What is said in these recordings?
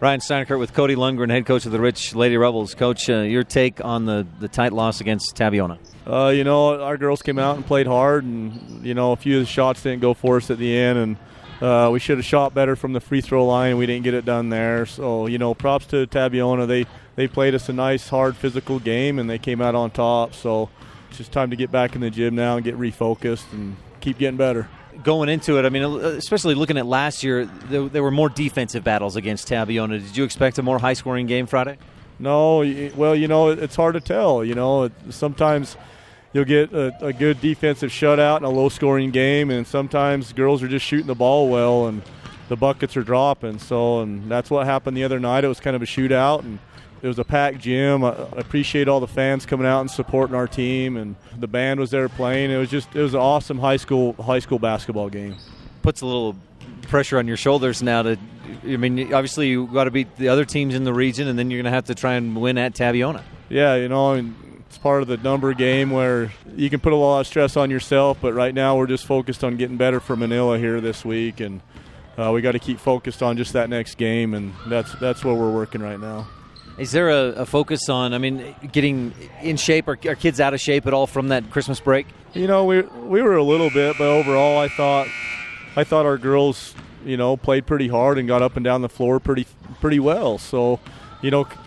Ryan Steinerkert with Cody Lundgren, head coach of the Rich Lady Rebels. Coach, your take on the tight loss against Tabiona? Our girls came out and played hard, and, a few of the shots didn't go for us at the end, and we should have shot better from the free throw line, and we didn't get it done there. So, props to Tabiona. They played us a nice, hard, physical game, and they came out on top. So it's just time to get back in the gym now and get refocused and keep getting better. Going into it, especially looking at last year, there were more defensive battles against Tabiona. Did you expect a more high-scoring game Friday? No. Well, it's hard to tell. Sometimes you'll get a good defensive shutout in a low-scoring game, and sometimes girls are just shooting the ball well and the buckets are dropping. And that's what happened the other night. It was kind of a shootout, and it was a packed gym. I appreciate all the fans coming out and supporting our team, and the band was there playing. It was an awesome high school basketball game. Puts a little pressure on your shoulders now obviously you got to beat the other teams in the region, and then you're going to have to try and win at Tabiona. Yeah, it's part of the number game where you can put a lot of stress on yourself, but right now we're just focused on getting better for Manila here this week, and we got to keep focused on just that next game, and that's where we're working right now. Is there a focus on, getting in shape? Are kids out of shape at all from that Christmas break? We were a little bit, but overall I thought our girls, played pretty hard and got up and down the floor pretty well. So,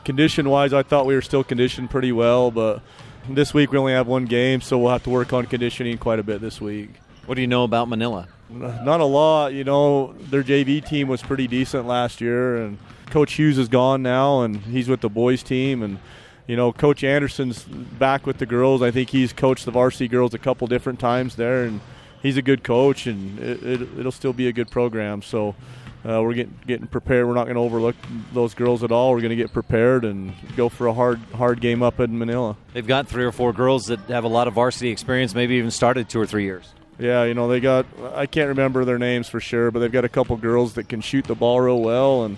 condition-wise, I thought we were still conditioned pretty well, but this week we only have one game, so we'll have to work on conditioning quite a bit this week. What do you know about Manila? Not a lot. Their JV team was pretty decent last year, and Coach Hughes is gone now, and he's with the boys team, and Coach Anderson's back with the girls. I think he's coached the varsity girls a couple different times there, and he's a good coach, and it'll still be a good program. So we're getting prepared. We're not going to overlook those girls at all. We're going to get prepared and go for a hard game up in Manila. They've got 3 or 4 girls that have a lot of varsity experience, maybe even started 2 or 3 years. Yeah, they got, I can't remember their names for sure, but they've got a couple girls that can shoot the ball real well, and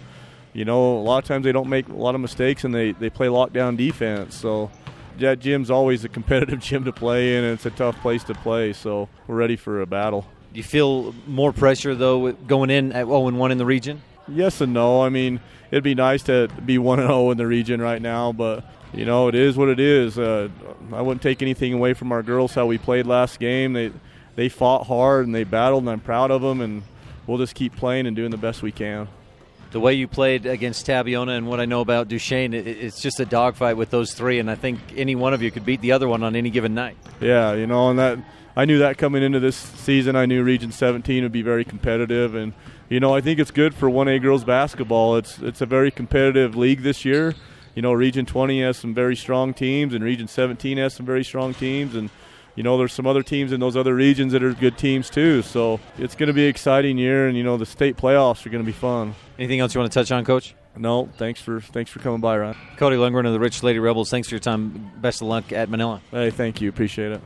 a lot of times they don't make a lot of mistakes, and they play lockdown defense. So that gym's always a competitive gym to play in, and it's a tough place to play. So we're ready for a battle. Do you feel more pressure, though, going in at 0-1 in the region? Yes and no. It'd be nice to be 1-0 in the region right now, but, it is what it is. I wouldn't take anything away from our girls, how we played last game. They fought hard, and they battled, and I'm proud of them, and we'll just keep playing and doing the best we can. The way you played against Tabiona and what I know about Duchesne, it's just a dogfight with those 3, and I think any one of you could beat the other one on any given night. Yeah, and that I knew that coming into this season. I knew Region 17 would be very competitive, and I think it's good for 1A girls basketball. It's a very competitive league this year. Region 20 has some very strong teams, and Region 17 has some very strong teams, and there's some other teams in those other regions that are good teams too. So it's going to be an exciting year, and the state playoffs are going to be fun. Anything else you want to touch on, Coach? No, thanks for coming by, Ryan. Cody Lundgren of the Rich Lady Rebels, thanks for your time. Best of luck at Manila. Hey, thank you. Appreciate it.